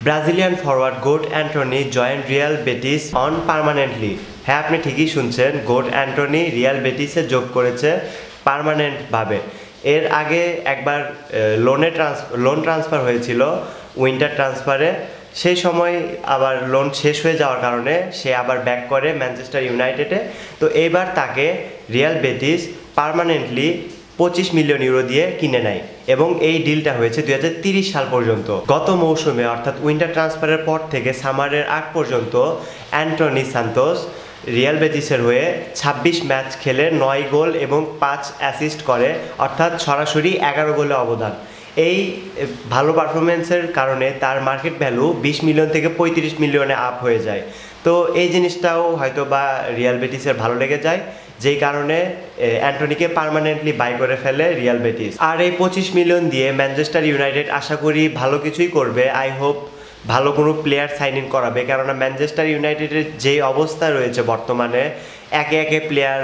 Brazilian forward got Antony joined Real Betis on permanently. হ্যাঁ, আপনি ঠিকই শুনছেন, গোট অ্যান্টনি রিয়াল বেটিসে যোগ করেছে পার্মানেন্টভাবে। এর আগে একবার লোন ট্রান্সফার হয়েছিল উইন্টার ট্রান্সফারে, সেই সময় আবার লোন শেষ হয়ে যাওয়ার কারণে সে আবার ব্যাক করে ম্যানচেস্টার ইউনাইটেডে। তো এইবার তাকে Real Betis permanently 25 million euro দিয়ে কিনে নেয় এবং এই ডিলটা হয়েছে 2030 সাল পর্যন্ত। গত মৌসুমে অর্থাৎ উইন্টার ট্রান্সফারের পর থেকে সামারের আগ পর্যন্ত অ্যান্টনি সান্তোস রিয়াল বেটিসের হয়ে 26 ম্যাচ খেলে 9 গোল এবং 5 অ্যাসিস্ট করে, অর্থাৎ সরাসরি 11 গোলে অবদান। এই ভালো পারফরমেন্সের কারণে তার মার্কেট ভ্যালু 20 মিলিয়ন থেকে 35 মিলিয়নে আপ হয়ে যায়। তো এই জিনিসটাও হয়তো বা রিয়াল বেটিসের ভালো লেগে যায়, যেই কারণে অ্যান্টনিকে পার্মানেন্টলি বাই করে ফেলে রিয়াল বেটিস। আর এই 25 মিলিয়ন দিয়ে ম্যানচেস্টার ইউনাইটেড আশা করি ভালো কিছুই করবে। আই হোপ ভালো কোনো প্লেয়ার সাইন ইন করাবে, কেননা ম্যানচেস্টার ইউনাইটেডের যেই অবস্থা রয়েছে বর্তমানে, একে একে প্লেয়ার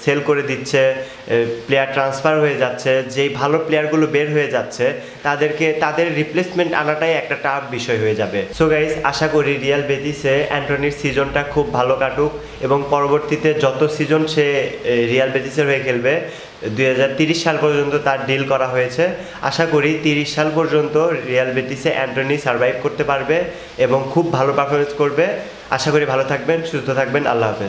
সেল করে দিচ্ছে, প্লেয়ার ট্রান্সফার হয়ে যাচ্ছে, যেই ভালো প্লেয়ারগুলো বের হয়ে যাচ্ছে তাদের রিপ্লেসমেন্ট আনাটাই একটা টাফ বিষয় হয়ে যাবে। সো গাইস, আশা করি রিয়াল বেটিসে অ্যান্টনির সিজনটা খুব ভালো কাটুক এবং পরবর্তীতে যত সিজন সে রিয়াল বেটিসের হয়ে খেলবে, 2030 সাল পর্যন্ত তার ডিল করা হয়েছে। আশা করি 30 সাল পর্যন্ত রিয়াল বেটিসে অ্যান্টনি সার্ভাইভ করতে পারবে এবং খুব ভালো পারফরমেন্স করবে। আশা করি ভালো থাকবেন, সুস্থ থাকবেন। আল্লাহ হাফেজ।